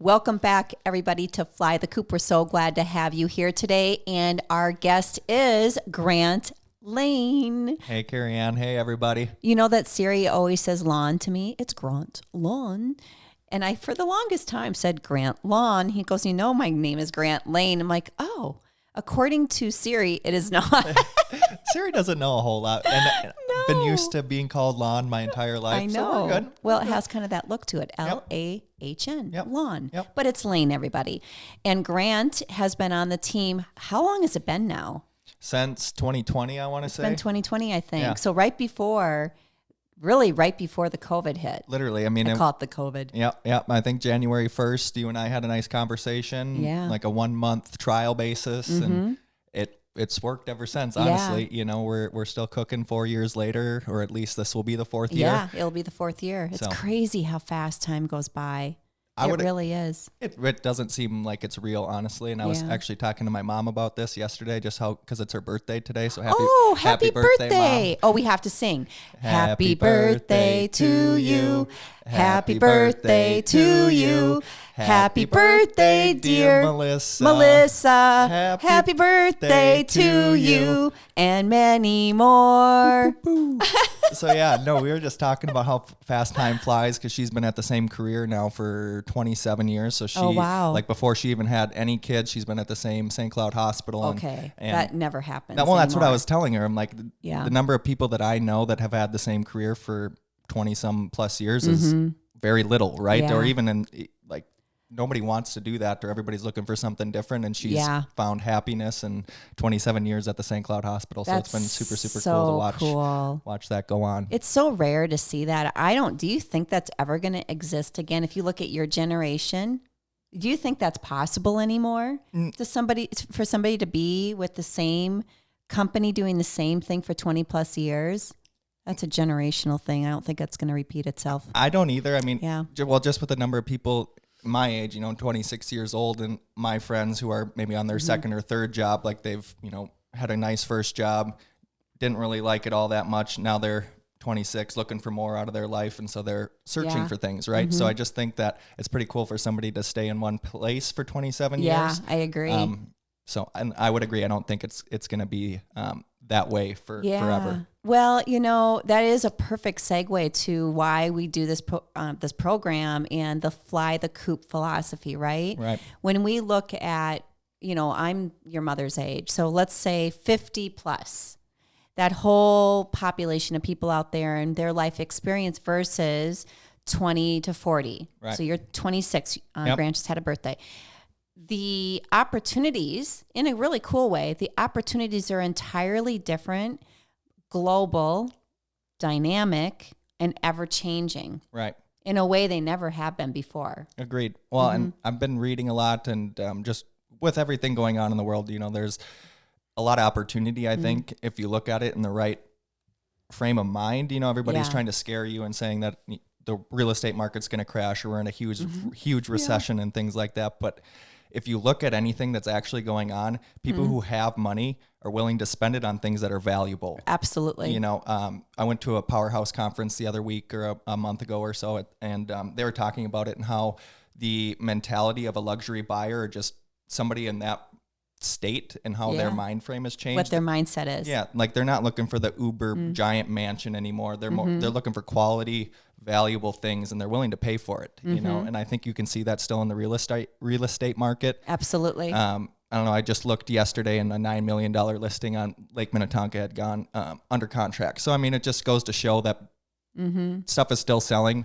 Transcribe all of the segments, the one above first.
Welcome back, everybody, to Fly the Coop. We're so glad to have you here today. And our guest is Grant Lahn. Hey, Cari Ann. Hey, everybody. You know that Siri always says Lahn to me. It's Grant Lahn. And I, for the longest time, said Grant Lahn. He goes, you know, my name is Grant Lahn. I'm like, oh, according to Siri, it is not. Siri doesn't know a whole lot. And I've been used to being called Lahn my entire life. I know. So we're good. Well, it has kind of that look to it. Lahn. Yep. Lahn. Yep. But it's Lahn, everybody. And Grant has been on the team. How long has it been now? Since 2020, I want to say. It's been 2020, I think. Yeah. So right before the COVID hit. Literally. I mean, I call it the COVID. Yep. I think January 1st, you and I had a nice conversation. Yeah. Like a 1-month trial basis. Mm-hmm. And it's worked ever since, honestly. You know, we're still cooking 4 years later, or at least this will be the fourth year. Yeah, it'll be the fourth year. It's crazy how fast time goes by. It really is. It doesn't seem like it's real, honestly. And I was actually talking to my mom about this yesterday, just because it's her birthday today. So happy birthday, Mom. Oh, we have to sing. Happy birthday to you. Happy birthday to you. Happy birthday, dear Melissa. Happy birthday to you and many more. So we were just talking about how fast time flies because she's been at the same career now for 27 years. So she, like before she even had any kids, she's been at the same St. Cloud Hospital. Okay, and that never happens. Well, that's what I was telling her. I'm like, the number of people that I know that have had the same career for 20 some plus years is very little, right? Yeah. Or even in like, nobody wants to do that, or everybody's looking for something different. And she's found happiness in 27 years at the St. Cloud Hospital. So it's been super, super cool to watch that go on. It's so rare to see that. Do you think that's ever going to exist again? If you look at your generation, do you think that's possible anymore? For somebody to be with the same company doing the same thing for 20 plus years? That's a generational thing. I don't think that's going to repeat itself. I don't either. I mean, just with the number of people my age, 26 years old, and my friends who are maybe on their second or third job, like they've, had a nice first job, didn't really like it all that much. Now they're 26, looking for more out of their life. And so they're searching for things, right? Mm-hmm. So I just think that it's pretty cool for somebody to stay in one place for 27 years. Yeah, I agree. And I would agree. I don't think it's going to be that way forever. Well, that is a perfect segue to why we do this program and the Fly the Coop philosophy, right? Right. When we look at, I'm your mother's age, so let's say 50 plus, that whole population of people out there and their life experience versus 20 to 40. Right. So you're 26. Grant just had a birthday. The opportunities, in a really cool way, the opportunities are entirely different, global, dynamic, and ever-changing. Right. In a way they never have been before. Agreed. Well, and I've been reading a lot, and just with everything going on in the world, there's a lot of opportunity, I think, if you look at it in the right frame of mind. Everybody's trying to scare you and saying that the real estate market's going to crash or we're in a huge recession and things like that. But if you look at anything that's actually going on, people who have money are willing to spend it on things that are valuable. Absolutely. I went to a Powerhouse conference the other week or a month ago or so, and they were talking about it and how the mentality of a luxury buyer, or just somebody in that state, and how their mind frame has changed. What their mindset is. Yeah, like they're not looking for the uber giant mansion anymore. They're they're looking for quality, valuable things, and they're willing to pay for it. And I think you can see that still in the real estate market. Absolutely. I don't know. I just looked yesterday, and a $9 million listing on Lake Minnetonka had gone under contract. So I mean, it just goes to show that stuff is still selling.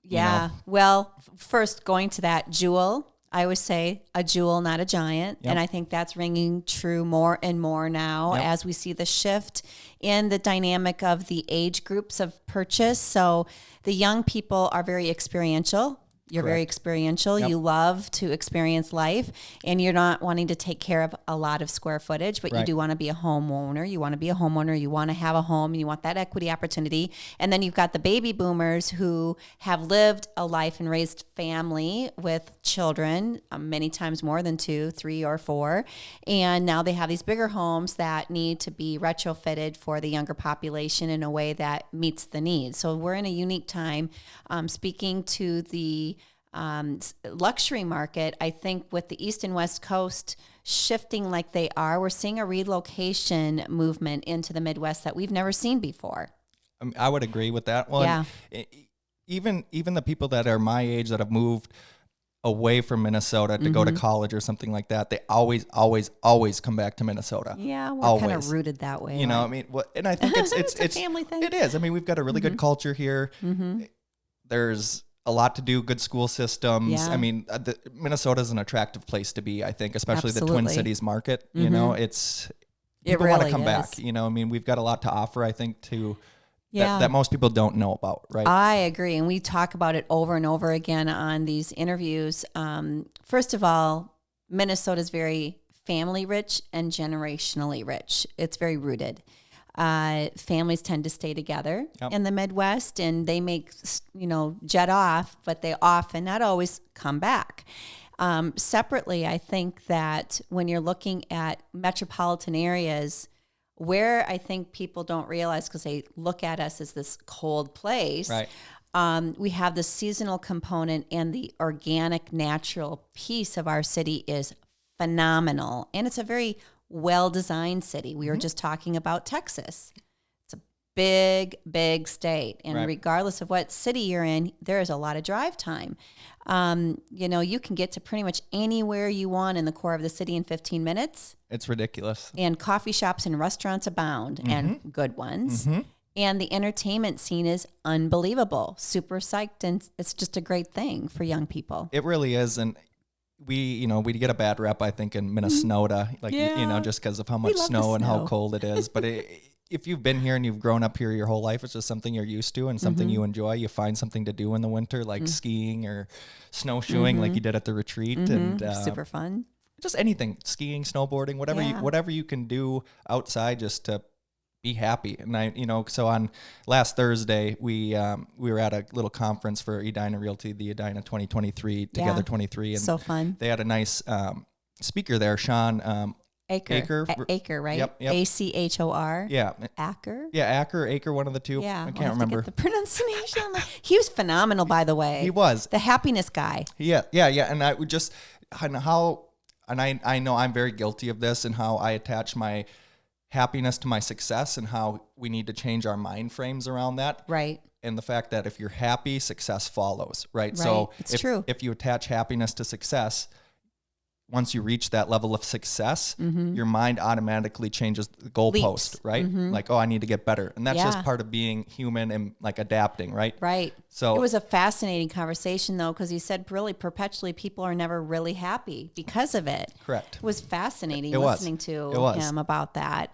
Yeah. Well, first going to that jewel. I always say a jewel, not a giant. Yep. And I think that's ringing true more and more now as we see the shift in the dynamic of the age groups of purchase. So the young people are very experiential. You're very experiential. Yep. You love to experience life, and you're not wanting to take care of a lot of square footage, but you do want to be a homeowner. You want to be a homeowner. You want to have a home. You want that equity opportunity. And then you've got the baby boomers who have lived a life and raised family with children, many times more than 2, 3, or 4. And now they have these bigger homes that need to be retrofitted for the younger population in a way that meets the needs. So we're in a unique time. Speaking to the luxury market, I think with the East and West Coast shifting like they are, we're seeing a relocation movement into the Midwest that we've never seen before. I would agree with that. Well, Yeah. Even the people that are my age that have moved away from Minnesota to go to college or something like that, they always come back to Minnesota. Yeah, we're kind of rooted that way. You know, I mean, and I think it's a family thing. It is. I mean, we've got a really good culture here. There's a lot to do, good school systems. Yeah. I mean, Minnesota is an attractive place to be, I think, especially the Absolutely. Twin Cities market. You know, people really want to come is. back. You know, I mean, we've got a lot to offer, I think, Yeah. that most people don't know about, right? I agree. And we talk about it over and over again on these interviews. First of all, Minnesota is very family rich and generationally rich. It's very rooted. Families tend to stay together in the Midwest, and they make, jet off, but they often, not always, come back. Separately, I think that when you're looking at metropolitan areas, where I think people don't realize because they look at us as this cold place, Right. We have the seasonal component, and the organic, natural piece of our city is phenomenal. And it's a very well-designed city. We were just talking about Texas. It's a big, big state. And regardless of what city you're in, there is a lot of drive time. You can get to pretty much anywhere you want in the core of the city in 15 minutes. It's ridiculous. And coffee shops and restaurants abound, and good ones. And the entertainment scene is unbelievable. Super psyched, and it's just a great thing for young people. It really is. And we get a bad rep, I think, in Minnesota, just because of how much snow and how cold it is. But if you've been here and you've grown up here your whole life, it's just something you're used to and something you enjoy. You find something to do in the winter, like skiing or snowshoeing, like you did at the retreat, and super fun. Just anything, skiing, snowboarding, whatever you can do outside, just to be happy. And so on last Thursday, we were at a little conference for Edina Realty, the Edina 2023, Together 23. And so fun. They had a nice speaker there, Sean Acker, right? Yep. Achor. Yeah. Acker? Yeah, Acker, one of the two. Yeah. I can't remember. The pronunciation. He was phenomenal, by the way. He was. The happiness guy. Yeah. And I would just, I know I'm very guilty of this, and how I attach my happiness to my success, and how we need to change our mind frames around that. Right. And the fact that if you're happy, success follows, right? Right. So it's true. If you attach happiness to success, once you reach that level of success, your mind automatically changes the goalpost, right? Like, I need to get better. And that's just part of being human and like adapting, right? Right. So it was a fascinating conversation, though, because he said really perpetually people are never really happy because of it. Correct. It was fascinating It was. listening to It was. him about that.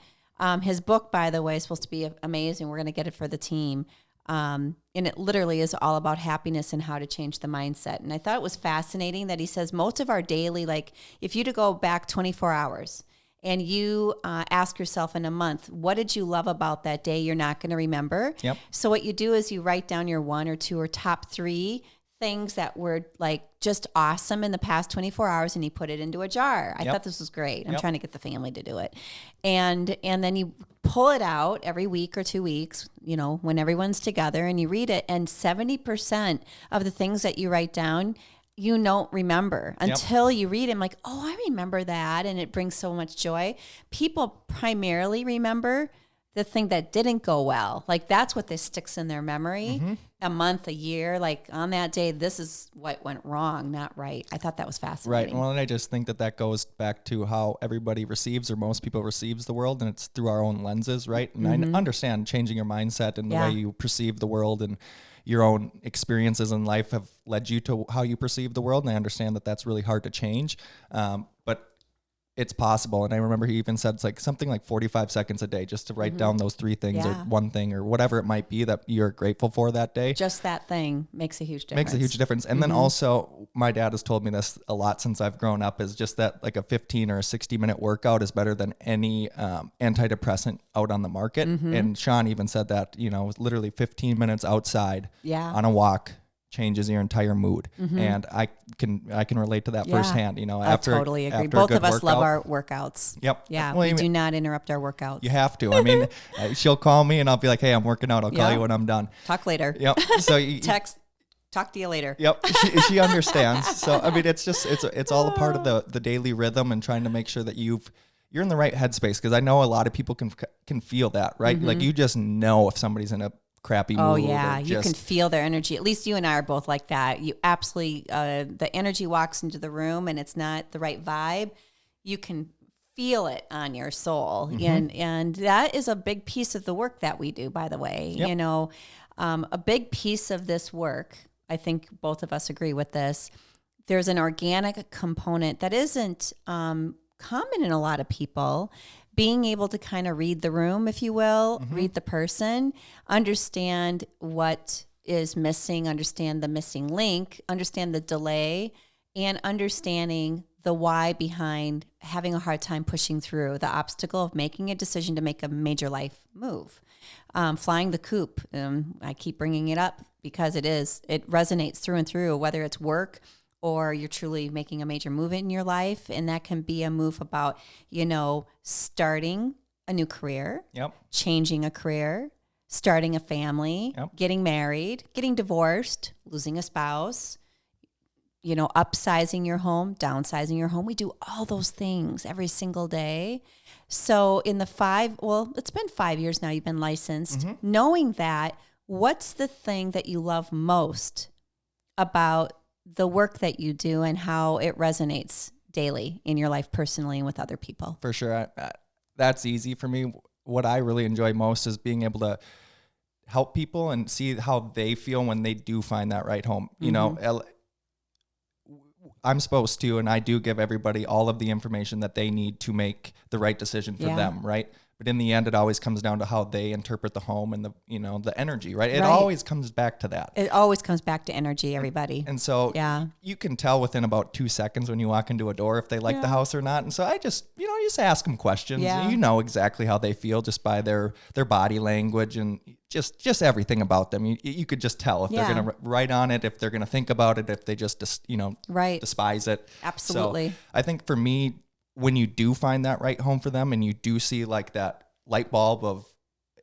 His book, by the way, is supposed to be amazing. We're going to get it for the team. And it literally is all about happiness and how to change the mindset. And I thought it was fascinating that he says most of our daily, like if you to go back 24 hours and you ask yourself in a month, what did you love about that day? You're not going to remember. Yep. So what you do is you write down your one or two or top three things that were like just awesome in the past 24 hours, and you put it into a jar. I thought this was great. I'm trying to get the family to do it. And then you pull it out every week or 2 weeks, when everyone's together, and you read it. And 70% of the things that you write down, you don't remember until you read it. I'm like, I remember that. And it brings so much joy. People primarily remember the thing that didn't go well. Like that's what sticks in their memory. A month, a year, like on that day, this is what went wrong, not right. I thought that was fascinating. Right. Well, and I just think that goes back to how everybody receives, or most people receives, the world, and it's through our own lenses, right? And I understand changing your mindset and the way you perceive the world, and your own experiences in life have led you to how you perceive the world. And I understand that that's really hard to change. But it's possible. And I remember he even said it's like something like 45 seconds a day just to write down those three things or one thing or whatever it might be that you're grateful for that day. Just that thing makes a huge difference. And then also, my dad has told me this a lot since I've grown up, is just that like a 15 or a 60-minute workout is better than any antidepressant out on the market. And Sean even said that, literally 15 minutes outside on a walk changes your entire mood. And I can relate to that firsthand. I totally agree. Both of us love our workouts. Yep. Yeah. We do not interrupt our workouts. You have to. I mean, she'll call me and I'll be like, hey, I'm working out. I'll call you when I'm done. Talk later. Yep. So text talk to you later. Yep. She understands. So, I mean, it's all a part of the daily rhythm and trying to make sure that you're in the right headspace. Cause I know a lot of people can feel that, right? Like you just know if somebody's in a crappy mood. Oh yeah. You can feel their energy. At least you and I are both like that. You absolutely, the energy walks into the room and it's not the right vibe. You can feel it on your soul. And that is a big piece of the work that we do, by the way. Yep. You know, a big piece of this work, I think both of us agree with this, there's an organic component that isn't common in a lot of people. Being able to kind of read the room, if you will, read the person, understand what is missing, understand the missing link, understand the delay, and understanding the why behind having a hard time pushing through the obstacle of making a decision to make a major life move. Flying the coop, I keep bringing it up because it resonates through and through, whether it's work or you're truly making a major move in your life. And that can be a move about, starting a new career, changing a career, starting a family, getting married, getting divorced, losing a spouse, upsizing your home, downsizing your home. We do all those things every single day. So in it's been 5 years now you've been licensed, knowing that, what's the thing that you love most about the work that you do and how it resonates daily in your life personally and with other people? For sure. That's easy for me. What I really enjoy most is being able to help people and see how they feel when they do find that right home. I'm supposed to, and I do give everybody all of the information that they need to make the right decision for them, right? But in the end, it always comes down to how they interpret the home and the energy, right? It always comes back to that. It always comes back to energy, everybody. And so you can tell within about 2 seconds when you walk into a door if they like the house or not. And so I just, just ask them questions. Yeah. You know exactly how they feel just by their body language and just everything about them. You could just tell if they're going to write on it, if they're going to think about it, if they just despise it. Absolutely. So I think for me, when you do find that right home for them and you do see like that light bulb of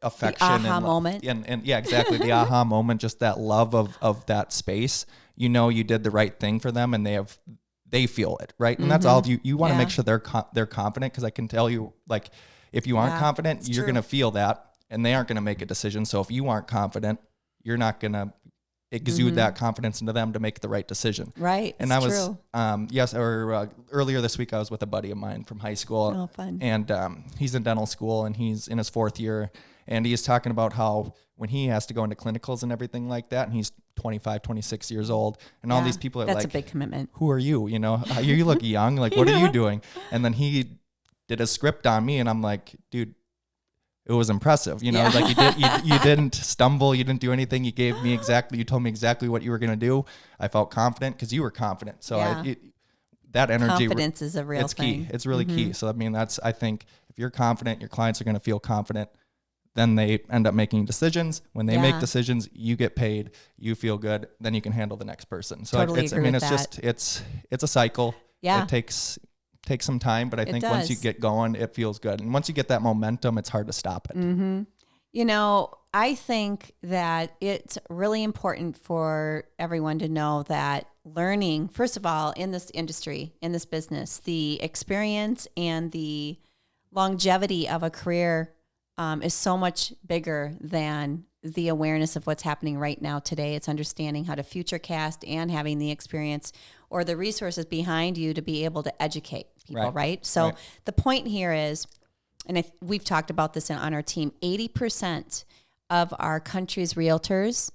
affection, the aha moment. And yeah, exactly. The aha moment, just that love of that space, you did the right thing for them and they feel it. Right. And that's all you want to make sure they're confident. Cause I can tell you, like, if you aren't confident, you're going to feel that and they aren't going to make a decision. So if you aren't confident, you're not going to exude that confidence into them to make the right decision. Right. And I was, earlier this week, I was with a buddy of mine from high school. Oh, fun. And he's in dental school and he's in his 4th year. And he's talking about how when he has to go into clinicals and everything like that, and he's 25, 26 years old, and all these people are that's like, a big commitment. Who are you? You look young. Like, what are you doing? And then he did a script on me and I'm like, dude, it was impressive. Like you didn't stumble. You didn't do anything. You told me exactly what you were going to do. I felt confident because you were confident. So that energy, confidence is a real thing. Key. It's really key. So, I think if you're confident, your clients are going to feel confident. Then they end up making decisions. When they make decisions, you get paid, you feel good, then you can handle the next person. So it's a cycle. Yeah. It takes some time, but I think once you get going, it feels good. And once you get that momentum, it's hard to stop it. Mm-hmm. I think that it's really important for everyone to know that learning, first of all, in this industry, in this business, the experience and the longevity of a career is so much bigger than the awareness of what's happening right now today. It's understanding how to futurecast and having the experience or the resources behind you to be able to educate people, right? So the point here is, and we've talked about this on our team, 80% of our country's realtors,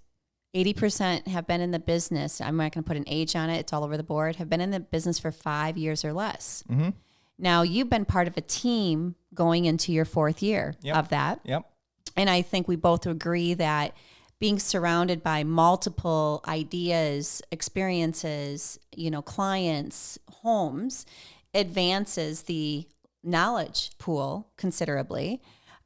80% have been in the business. I'm not going to put an age on it. It's all over the board. Have been in the business for 5 years or less. Mm-hmm. Now, you've been part of a team going into your 4th year of that. Yep. And I think we both agree that being surrounded by multiple ideas, experiences, clients, homes, advances the knowledge pool considerably.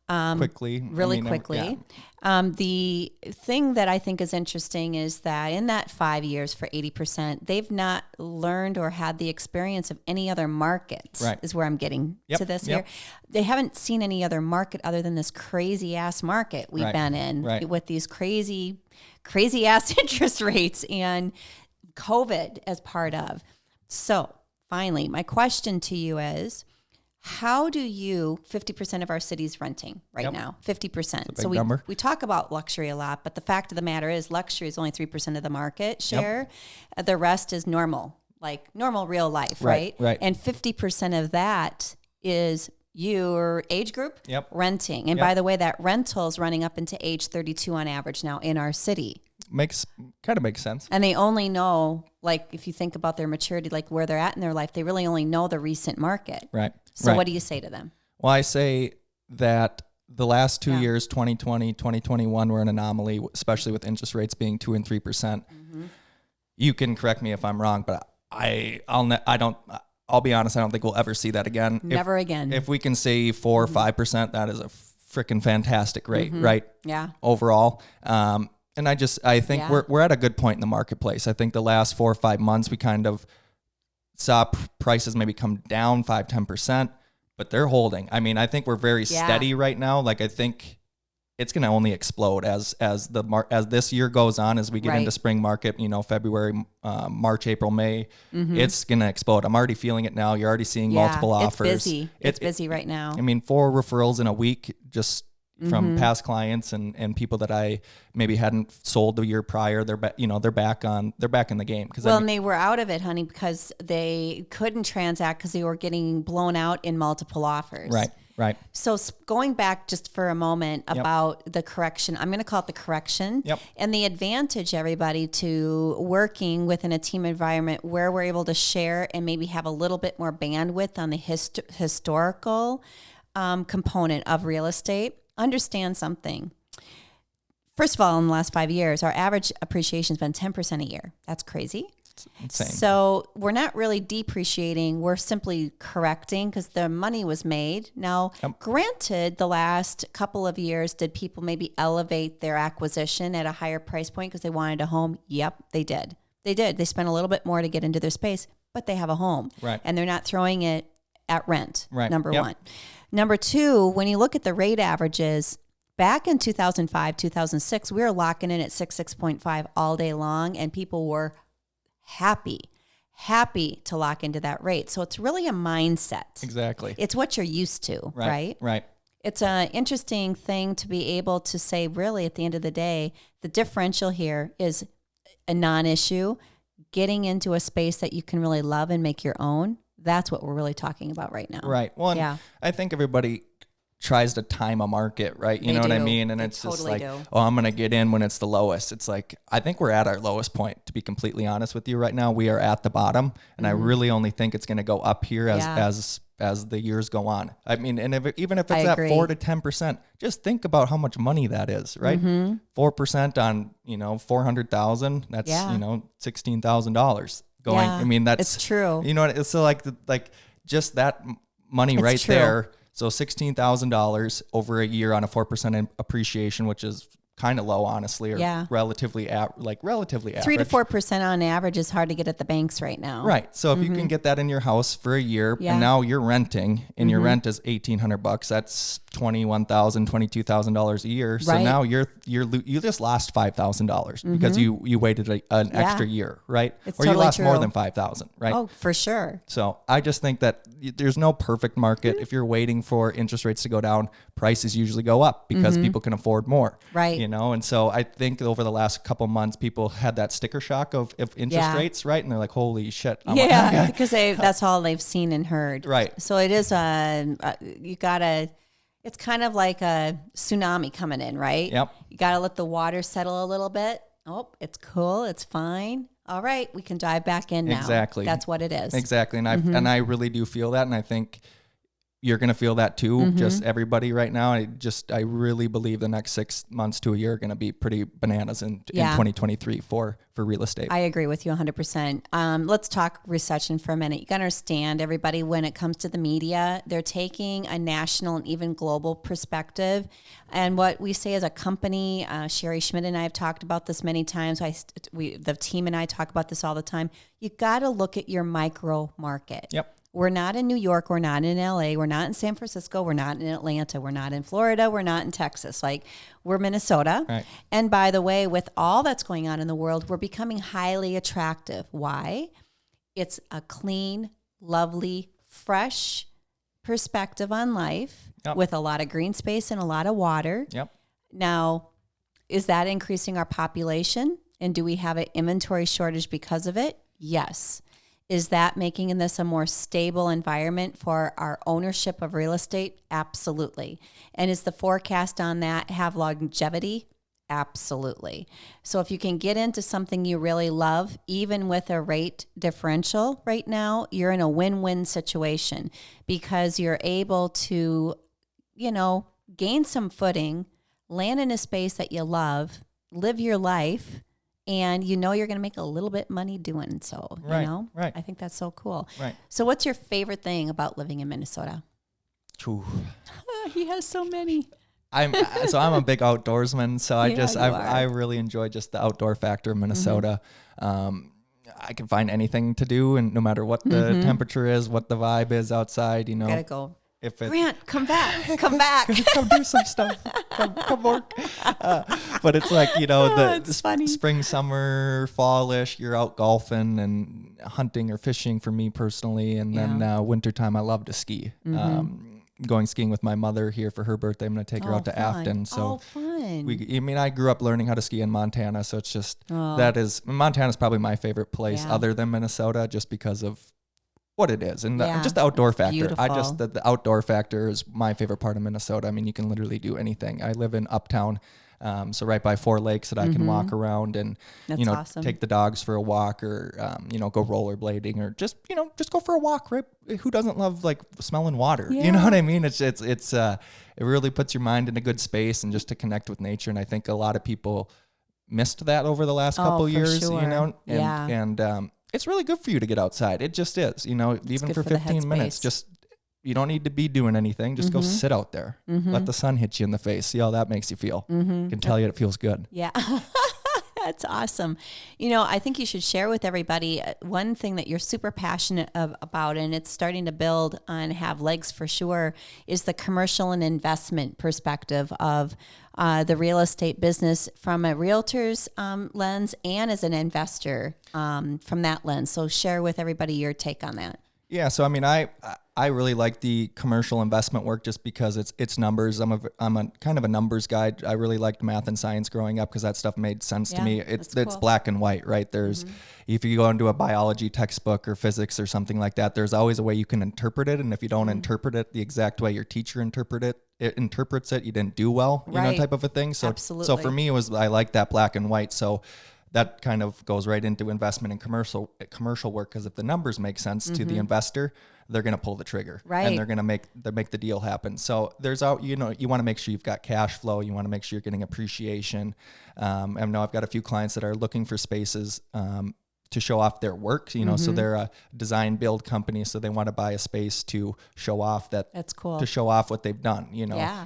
Quickly. Quickly. The thing that I think is interesting is that in that 5 years for 80%, they've not learned or had the experience of any other market, is where I'm getting to this here. They haven't seen any other market other than this crazy ass market we've been in with these crazy crazy ass interest rates and COVID as part of. So finally, my question to you is, how do you, 50% of our city's renting right now, 50%. So we talk about luxury a lot, but the fact of the matter is luxury is only 3% of the market share. The rest is normal, like normal real life, right? And 50% of that is your age group renting. And by the way, that rental is running up into age 32 on average now in our city. Kind of makes sense. And they only know, like, if you think about their maturity, like where they're at in their life, they really only know the recent market. Right. So what do you say to them? Well, I say that the last 2 years, 2020, 2021, were an anomaly, especially with interest rates being 2% and 3%. You can correct me if I'm wrong, but I'll be honest, I don't think we'll ever see that again. Never again. If we can say 4 or 5%, that is a freaking fantastic rate, right? Yeah. Overall. And I think we're at a good point in the marketplace. I think the last 4 or 5 months, we kind of saw prices maybe come down 5-10%, but they're holding. I mean, I think we're very steady right now. Like, I think it's going to only explode as this year goes on, as we get into spring market, February, March, April, May, it's going to explode. I'm already feeling it now. You're already seeing multiple offers. It's busy. It's busy right now. I mean, 4 referrals in a week, just from past clients and people that I maybe hadn't sold the year prior. They're back in the game. And they were out of it, honey, because they couldn't transact because they were getting blown out in multiple offers. Right. So going back just for a moment about the correction, I'm going to call it the correction, and the advantage, everybody, to working within a team environment where we're able to share and maybe have a little bit more bandwidth on the historical component of real estate. Understand something. First of all, in the last 5 years, our average appreciation has been 10% a year. That's crazy. It's insane. So we're not really depreciating. We're simply correcting because the money was made. Now, granted, the last couple of years, did people maybe elevate their acquisition at a higher price point because they wanted a home? Yep, they did. They spent a little bit more to get into their space, but they have a home. Right. And they're not throwing it at rent, number one. Number two, when you look at the rate averages, back in 2005, 2006, we were locking in at 6.5 all day long, and people were happy to lock into that rate. So it's really a mindset. Exactly. It's what you're used to, right? Right. It's an interesting thing to be able to say, really, at the end of the day, the differential here is a non-issue. Getting into a space that you can really love and make your own. That's what we're really talking about right now. Right. Well, I think everybody tries to time a market, right? You know what I mean? And it's just like, I'm going to get in when it's the lowest. It's like, I think we're at our lowest point, to be completely honest with you right now. We are at the bottom, and I really only think it's going to go up here as the years go on. I mean, and even if it's at 4 to 10%, just think about how much money that is, right? 4% on, 400,000, that's, $16,000 going. I mean, that's it's true. It's so like just that money there. So $16,000 over a year on a 4% appreciation, which is kind of low, honestly, or relatively average. 3 to 4% on average is hard to get at the banks right now. Right. So if you can get that in your house for a year, and now you're renting, and your rent is $1,800, that's $21,000, $22,000 a year. So now you just lost $5,000 because you waited an extra year, right? It's or totally you lost true. more than $5,000, right? Oh, for sure. So I just think that there's no perfect market. If you're waiting for interest rates to go down, prices usually go up because people can afford more. Right. And so I think over the last couple months, people had that sticker shock of interest rates, right? And they're like, holy shit. Because that's all they've seen and heard. Right. So it is it's kind of like a tsunami coming in, right? Yep. You got to let the water settle a little bit. Oh, it's cool. It's fine. All right. We can dive back in now. Exactly. That's what it is. Exactly. And I really do feel that. And I think you're going to feel that too. Just everybody right now. I really believe the next 6 months to a year are going to be pretty bananas in 2023 for real estate. I agree with you 100%. Let's talk recession for a minute. You got to understand, everybody, when it comes to the media, they're taking a national and even global perspective. And what we say as a company, Sherry Schmidt and I have talked about this many times. The team and I talk about this all the time. You got to look at your micro market. Yep. We're not in New York. We're not in LA. We're not in San Francisco. We're not in Atlanta. We're not in Florida. We're not in Texas. Like, we're Minnesota. Right. And by the way, with all that's going on in the world, we're becoming highly attractive. Why? It's a clean, lovely, fresh perspective on life with a lot of green space and a lot of water. Yep. Now, is that increasing our population? And do we have an inventory shortage because of it? Yes. Is that making this a more stable environment for our ownership of real estate? Absolutely. And is the forecast on that have longevity? Absolutely. So if you can get into something you really love, even with a rate differential right now, you're in a win-win situation because you're able to, gain some footing, land in a space that you love, live your life, and you're going to make a little bit money doing so, Right. I think that's so cool. Right. So what's your favorite thing about living in Minnesota? Ooh. He has so many. I'm a big outdoorsman, so I really enjoy just the outdoor factor of Minnesota. I can find anything to do, and no matter what the temperature is, what the vibe is outside, Gotta go. If it, Grant, come back, come back. come do some stuff, come work. But it's like, the spring, summer, fallish, you're out golfing and hunting or fishing for me personally. And then wintertime, I love to ski. Going skiing with my mother here for her birthday. I'm going to take her out to Afton. So fun. I grew up learning how to ski in Montana. So it's just, Montana's probably my favorite place other than Minnesota, just because of what it is. And just the outdoor factor. Beautiful. The outdoor factor is my favorite part of Minnesota. I mean, you can literally do anything. I live in Uptown. So right by 4 lakes that I can walk around and, awesome. take the dogs for a walk or, go rollerblading or just go for a walk, right? Who doesn't love like smelling water? Yeah. You know what I mean? It really puts your mind in a good space and just to connect with nature. And I think a lot of people missed that over the last couple years, sure. and it's really good for you to get outside. It just is, even for 15 minutes, just, you don't need to be doing anything. Just go sit out there. Let the sun hit you in the face. See how that makes you feel. I can tell you it feels good. Yeah. That's awesome. I think you should share with everybody one thing that you're super passionate about, and it's starting to build and have legs for sure, is the commercial and investment perspective of the real estate business from a realtor's lens and as an investor from that lens. So share with everybody your take on that. Yeah. So, I mean, I really like the commercial investment work just because it's numbers. I'm a kind of a numbers guy. I really liked math and science growing up because that stuff made sense to me. It's black and white, right? There's, if you go into a biology textbook or physics or something like that, there's always a way you can interpret it. And if you don't interpret it the exact way your teacher interprets it, you didn't do well, type of a thing. So, Absolutely. So for me, I like that black and white. So that kind of goes right into investment and commercial work, because if the numbers make sense to the investor, they're going to pull the trigger, right? And they're going to make the deal happen. So there's you want to make sure you've got cash flow. You want to make sure you're getting appreciation. I know I've got a few clients that are looking for spaces to show off their work. So they're a design build company, so they want to buy a space to show off that's cool, to show off what they've done.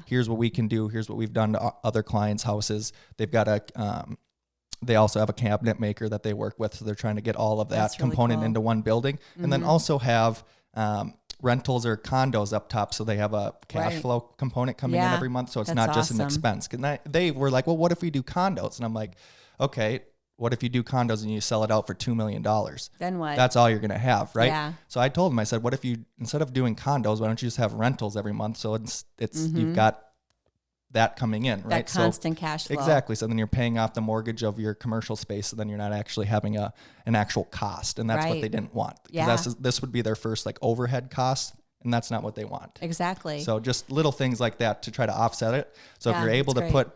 Here's what we can do. Here's what we've done to other clients' houses. They've got they also have a cabinet maker that they work with. So they're trying to get all of that component into one building, and then also have rentals or condos up top. So they have a cash flow component coming in every month. So it's not just an expense. They were like, well, what if we do condos? And I'm like, okay, what if you do condos and you sell it out for $2 million? Then what? That's all you're going to have, right? Yeah. So I told them, I said, what if you, instead of doing condos, why don't you just have rentals every month? So it's you've got that coming in, right? That constant cash flow. Exactly. So then you're paying off the mortgage of your commercial space. So then you're not actually having an actual cost. And that's what they didn't want. Because this would be their first overhead cost. And that's not what they want. Exactly. So just little things like that to try to offset it. So if you're able to put,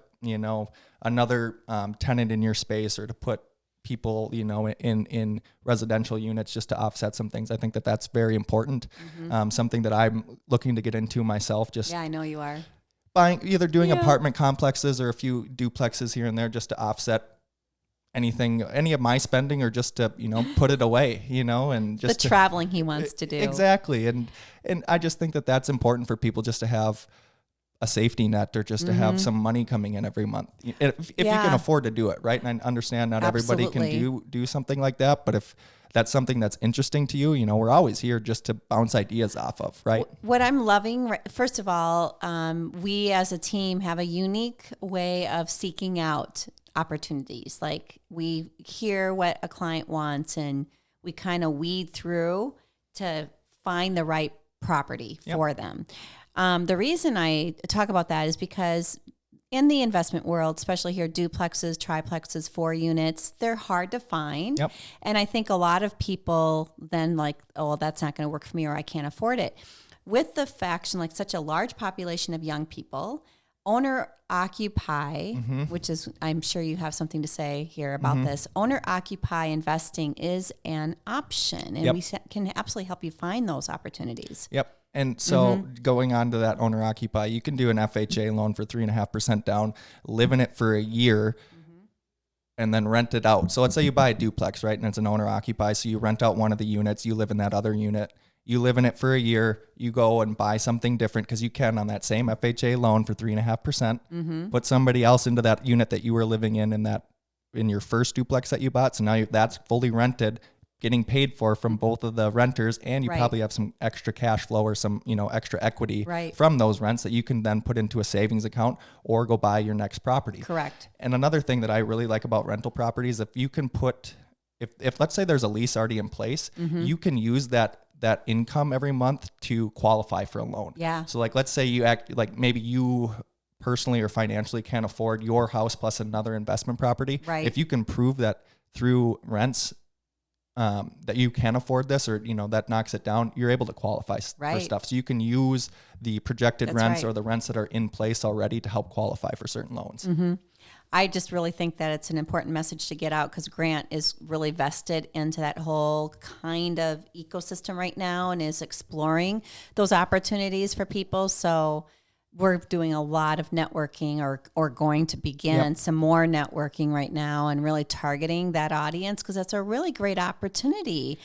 another tenant in your space, or to put people, in residential units just to offset some things, I think that's very important. Something that I'm looking to get into myself. I know you are. Either doing apartment complexes or a few duplexes here and there just to offset any of my spending, or just to, put it away, and just the traveling he wants to do. Exactly. And I just think that's important for people, just to have a safety net, or just to have some money coming in every month. If you can afford to do it, right? And I understand not everybody can do something like that, but if that's something that's interesting to you, we're always here just to bounce ideas off of, right? What I'm loving, first of all, we as a team have a unique way of seeking out opportunities. Like we hear what a client wants and we kind of weed through to find the right property for them. The reason I talk about that is because in the investment world, especially here, duplexes, triplexes, 4 units, they're hard to find. Yep. And I think a lot of people then like, oh, well, that's not going to work for me or I can't afford it. With the faction, like such a large population of young people, owner occupy, which is, I'm sure you have something to say here about this. Owner occupy investing is an option, and we can absolutely help you find those opportunities. Yep. And so going on to that owner occupy, you can do an FHA loan for 3.5% down, live in it for a year, and then rent it out. So let's say you buy a duplex, right? And it's an owner occupy. So you rent out one of the units, you live in that other unit, you live in it for a year, you go and buy something different because you can on that same FHA loan for 3.5%, put somebody else into that unit that you were living in your first duplex that you bought. So now that's fully rented, getting paid for from both of the renters, and you probably have some extra cash flow or some, extra equity from those rents that you can then put into a savings account or go buy your next property. Correct. And another thing that I really like about rental properties, if you can put, if let's say there's a lease already in place, you can use that income every month to qualify for a loan. Yeah. So like, let's say you act like maybe you personally or financially can't afford your house plus another investment property. Right. If you can prove that through rents, that you can afford this, or that knocks it down, you're able to qualify for stuff. So you can use the projected rents or the rents that are in place already to help qualify for certain loans. I just really think that it's an important message to get out because Grant is really vested into that whole kind of ecosystem right now and is exploring those opportunities for people. So we're doing a lot of networking or going to begin some more networking right now and really targeting that audience because that's a really great opportunity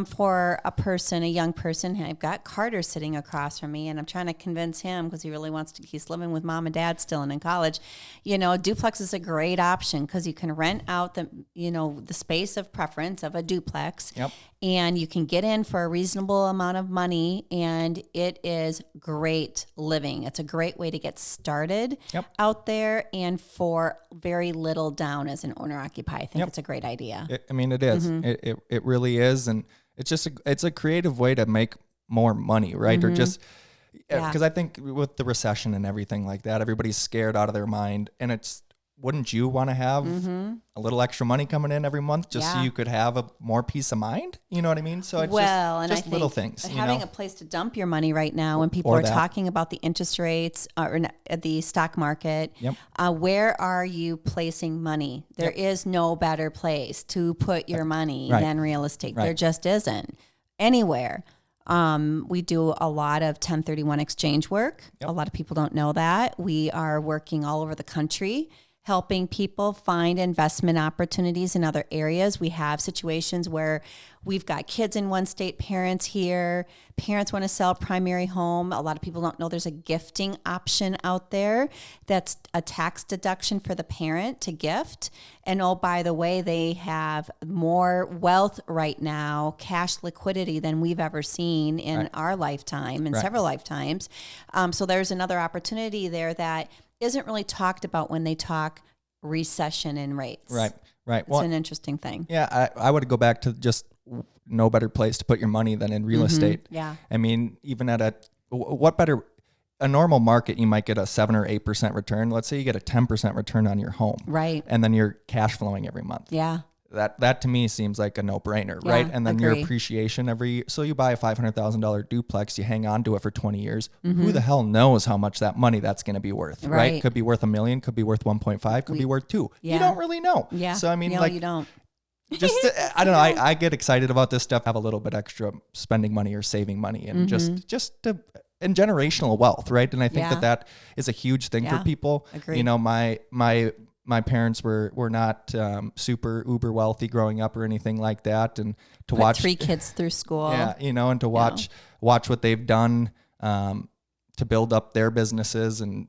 for a young person. I've got Carter sitting across from me and I'm trying to convince him because he really wants to, he's living with mom and dad still and in college. Duplex is a great option because you can rent out the space of preference of a duplex and you can get in for a reasonable amount of money and it is great living. It's a great way to get started out there and for very little down as an owner occupied. I think it's a great idea. It is. It really is. And it's a creative way to make more money, right? Or just, because I think with the recession and everything like that, everybody's scared out of their mind. And wouldn't you want to have a little extra money coming in every month just so you could have a more peace of mind? You know what I mean? So it's just little things. Having a place to dump your money right now when people are talking about the interest rates or the stock market, where are you placing money? There is no better place to put your money than real estate. There just isn't anywhere. We do a lot of 1031 exchange work. A lot of people don't know that. We are working all over the country, helping people find investment opportunities in other areas. We have situations where we've got kids in one state, parents here. Parents want to sell primary home. A lot of people don't know there's a gifting option out there that's a tax deduction for the parent to gift. And oh, by the way, they have more wealth right now, cash liquidity than we've ever seen in our lifetime and several lifetimes. So there's another opportunity there that isn't really talked about when they talk recession and rates. Right. It's an interesting thing. Yeah, I would go back to just no better place to put your money than in real estate. Yeah. I mean, even at a normal market, you might get a 7 or 8% return. Let's say you get a 10% return on your home. Right. And then you're cash flowing every month. Yeah. That to me seems like a no-brainer, right? And then your appreciation so you buy a $500,000 duplex, you hang on to it for 20 years. Who the hell knows how much that money that's going to be worth, right? Could be worth $1 million, could be worth 1.5, could be worth 2. You don't really know. Yeah. So I mean, you don't. Just I don't know. I get excited about this stuff. Have a little bit extra spending money or saving money, and just to and generational wealth, right? And I think that is a huge thing for people. Agreed. You know, my parents were not super uber wealthy growing up or anything like that, and to watch 3 kids through school, and to watch what they've done to build up their businesses and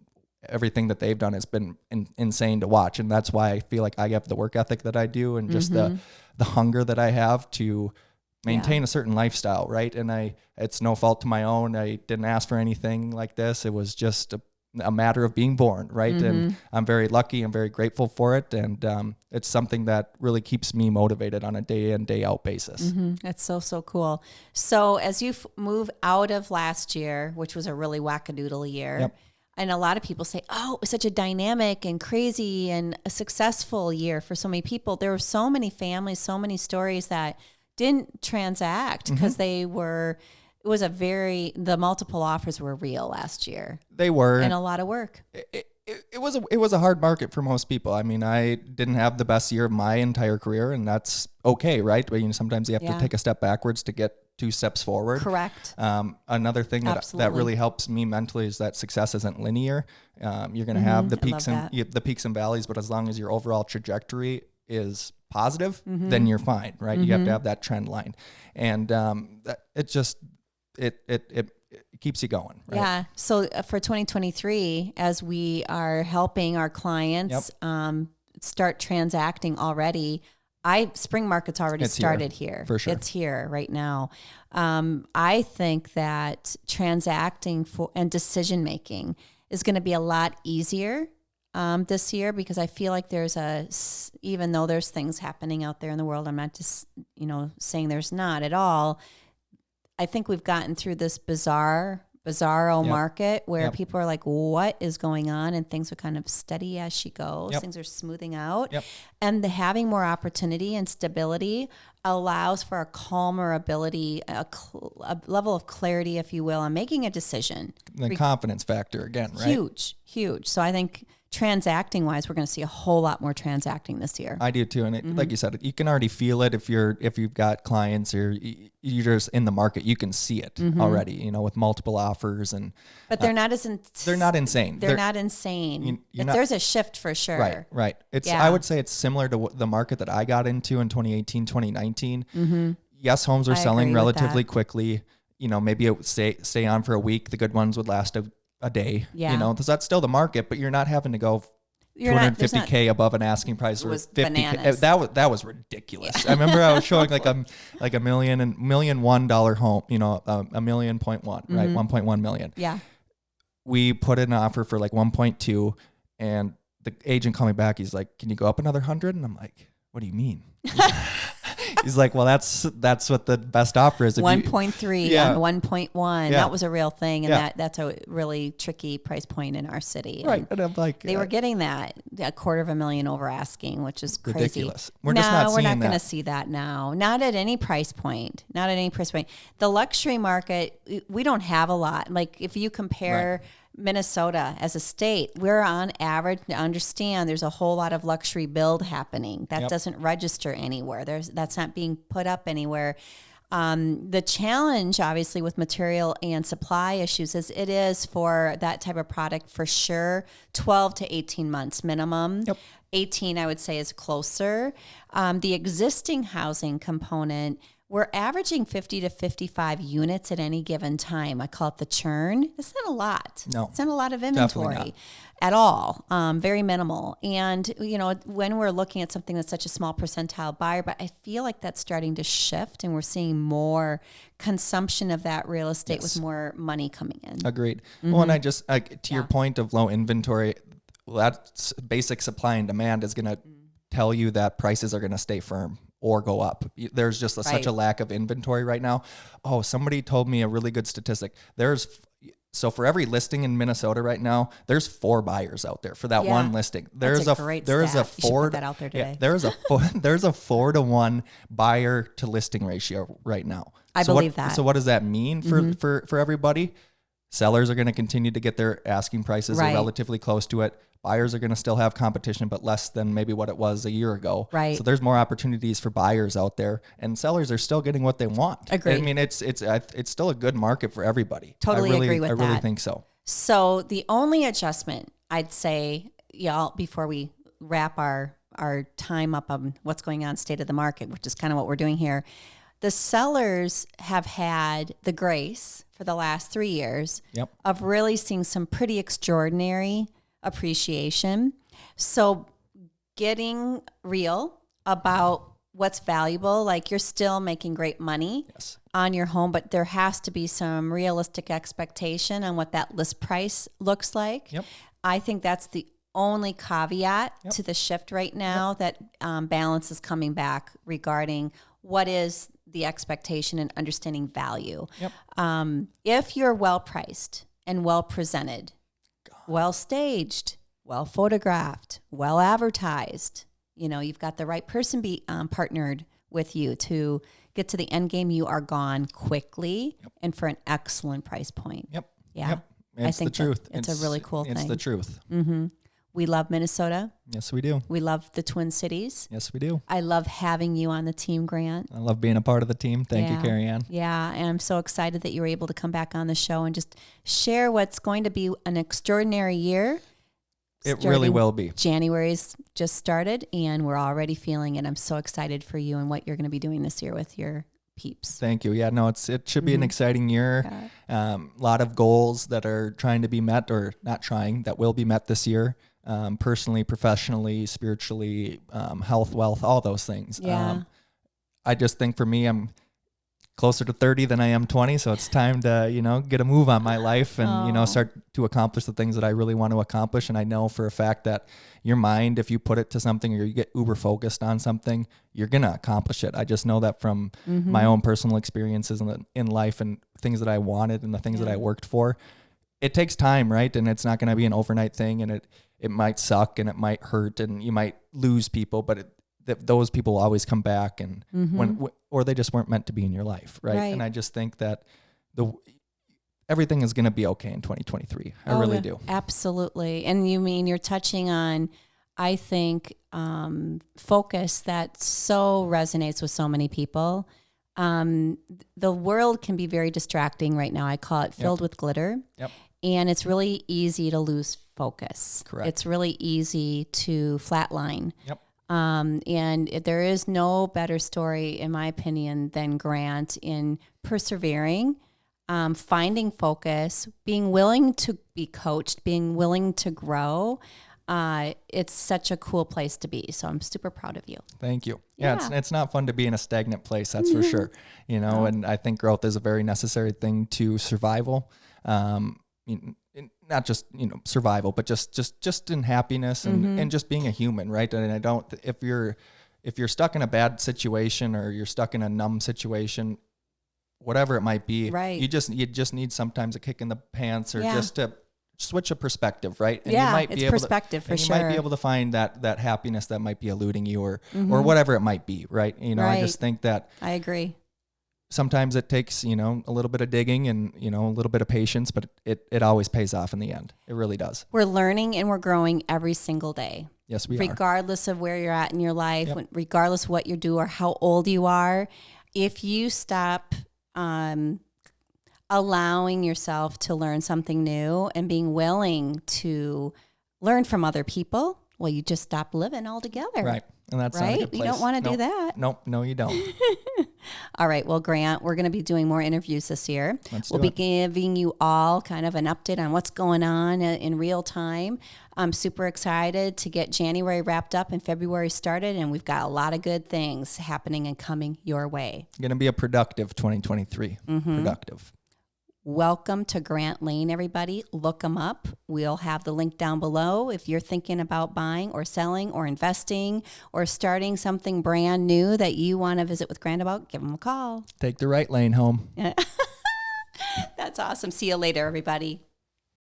everything that they've done has been insane to watch. And that's why I feel like I have the work ethic that I do, and just the hunger that I have to maintain a certain lifestyle. Right. And it's no fault to my own. I didn't ask for anything like this. It was just a matter of being born. Right. And I'm very lucky. I'm very grateful for it. And it's something that really keeps me motivated on a day in, day out basis. That's so cool. So as you move out of last year, which was a really wackadoodle year, and a lot of people say, oh, it was such a dynamic and crazy and a successful year for so many people. There were so many families, so many stories that didn't transact because the multiple offers were real last year. They were. And a lot of work. It was a hard market for most people. I mean, I didn't have the best year of my entire career, and that's okay, right? But sometimes you have to take a step backwards to get 2 steps forward. Correct. Another thing that really helps me mentally is that success isn't linear. You're going to have the peaks and valleys, but as long as your overall trajectory is positive, then you're fine, right? You have to have that trend line, and it keeps you going. Right? Yeah. So for 2023, as we are helping our clients start transacting already, spring market's already started here. For sure. It's here right now. I think that transacting and decision making is going to be a lot easier this year, because I feel like even though there's things happening out there in the world, I'm not just, saying there's not at all. I think we've gotten through this bizarro market where people are like, what is going on? And things are kind of steady as she goes. Things are smoothing out. And having more opportunity and stability allows for a calmer ability, a level of clarity, if you will, on making a decision. The confidence factor again, right? Huge. So I think transacting wise, we're going to see a whole lot more transacting this year. I do too. And like you said, you can already feel it if you've got clients or you're just in the market, you can see it already, with multiple offers but they're not they're not insane. They're not insane. There's a shift for sure. Right. I would say it's similar to the market that I got into in 2018, 2019. Yes, homes are selling relatively quickly. Maybe it would stay on for a week. The good ones would last a day, because that's still the market, but you're not having to go $250K above an asking price or $50K. That was ridiculous. I remember I was showing like a $1.1 million home, $1.1 million, right? 1.1 million. Yeah. We put in an offer for like 1.2, and the agent called me back. He's like, "Can you go up another 100?" And I'm like, "What do you mean?" He's like, "Well, that's what the best offer is." 1.3, 1.1. That was a real thing, and that's a really tricky price point in our city. Right, and I'm like, they were getting that $250,000 over asking, which is crazy. Ridiculous. We're not going to see that now. Not at any price point. The luxury market, we don't have a lot. Like if you compare. Right. Minnesota as a state, we're on average. Understand there's a whole lot of luxury build happening that doesn't register anywhere. That's not being put up anywhere. The challenge, obviously, with material and supply issues is it is for that type of product for sure 12 to 18 months minimum. 18, I would say, is closer. The existing housing component, we're averaging 50 to 55 units at any given time. I call it the churn. It's not a lot. No. It's not a lot of inventory at all. Very minimal. And, when we're looking at something that's such a small percentile buyer, but I feel like that's starting to shift and we're seeing more consumption of that real estate with more money coming in. Agreed. Well, and I just, to your point of low inventory, that's basic supply and demand is going to tell you that prices are going to stay firm or go up. There's just such a lack of inventory right now. Oh, somebody told me a really good statistic. So for every listing in Minnesota right now, there's 4 buyers out there for that one listing. There's a 4 to 1 buyer to listing ratio right now. I believe that. So what does that mean for everybody? Sellers are going to continue to get their asking prices are relatively close to it. Buyers are going to still have competition, but less than maybe what it was a year ago. Right. So there's more opportunities for buyers out there, and sellers are still getting what they want. Agreed. I mean, it's still a good market for everybody. Totally agree with that. I really think so. So the only adjustment I'd say, before we wrap our time up on what's going on state of the market, which is kind of what we're doing here, the sellers have had the grace for the last 3 years of really seeing some pretty extraordinary appreciation. So getting real about what's valuable, like you're still making great money on your home, but there has to be some realistic expectation on what that list price looks like. I think that's the only caveat to the shift right now that balance is coming back regarding what is the expectation and understanding value. If you're well priced and well presented, well staged, well photographed, well advertised, you know, you've got the right person partnered with you to get to the end game, you are gone quickly and for an excellent price point. I think the truth. It's a really cool thing. It's the truth. We love Minnesota. Yes, we do. We love the Twin Cities. Yes, we do. I love having you on the team, Grant. I love being a part of the team. Thank you, Cari Ann. Yeah, and I'm so excited that you were able to come back on the show and just share what's going to be an extraordinary year. It really will be. January's just started, and we're already feeling it. I'm so excited for you and what you're going to be doing this year with your peeps. Thank you. Yeah, no, it should be an exciting year. A lot of goals that are trying to be met or not trying, that will be met this year. Personally, professionally, spiritually, health, wealth, all those things. I just think for me, I'm closer to 30 than I am 20. So it's time to, you know, get a move on my life and, you know, start to accomplish the things that I really want to accomplish. And I know for a fact that your mind, if you put it to something or you get uber focused on something, you're going to accomplish it. I just know that from my own personal experiences in life and things that I wanted and the things that I worked for. It takes time, right? And it's not going to be an overnight thing, and it might suck and it might hurt and you might lose people, but those people will always come back and or they just weren't meant to be in your life, right? And I just think that everything is going to be okay in 2023. I really do. Absolutely. And you're touching on, I think, focus that so resonates with so many people. The world can be very distracting right now. I call it filled with glitter. And it's really easy to lose focus. Correct. It's really easy to flatline. And there is no better story, in my opinion, than Grant in persevering, finding focus, being willing to be coached, being willing to grow. It's such a cool place to be. So I'm super proud of you. Thank you. Yeah, it's not fun to be in a stagnant place, that's for sure. You know, and I think growth is a very necessary thing to survival. Not just, you know, survival, but just in happiness and just being a human, right? And if you're stuck in a bad situation or you're stuck in a numb situation, whatever it might be, you just need sometimes a kick in the pants or just to switch a perspective, right? And you might be able you might be able to find that happiness that might be eluding you or whatever it might be, right? You know, I just think that I agree. Sometimes it takes, you know, a little bit of digging and, you know, a little bit of patience, but it always pays off in the end. It really does. We're learning and we're growing every single day. Yes, we are. Regardless of where you're at in your life, regardless of what you do or how old you are, if you stop allowing yourself to learn something new and being willing to learn from other people, well, you just stop living altogether. Right. And that's not a good place. You don't want to do that. Nope. No, you don't. All right. Well, Grant, we're going to be doing more interviews this year. We'll be giving you all kind of an update on what's going on in real time. I'm super excited to get January wrapped up and February started, and we've got a lot of good things happening and coming your way. Going to be a productive 2023. Productive. Welcome to Grant Lane, everybody. Look them up. We'll have the link down below. If you're thinking about buying or selling or investing or starting something brand new that you want to visit with Grant about, give them a call. Take the right lane home. That's awesome. See you later, everybody.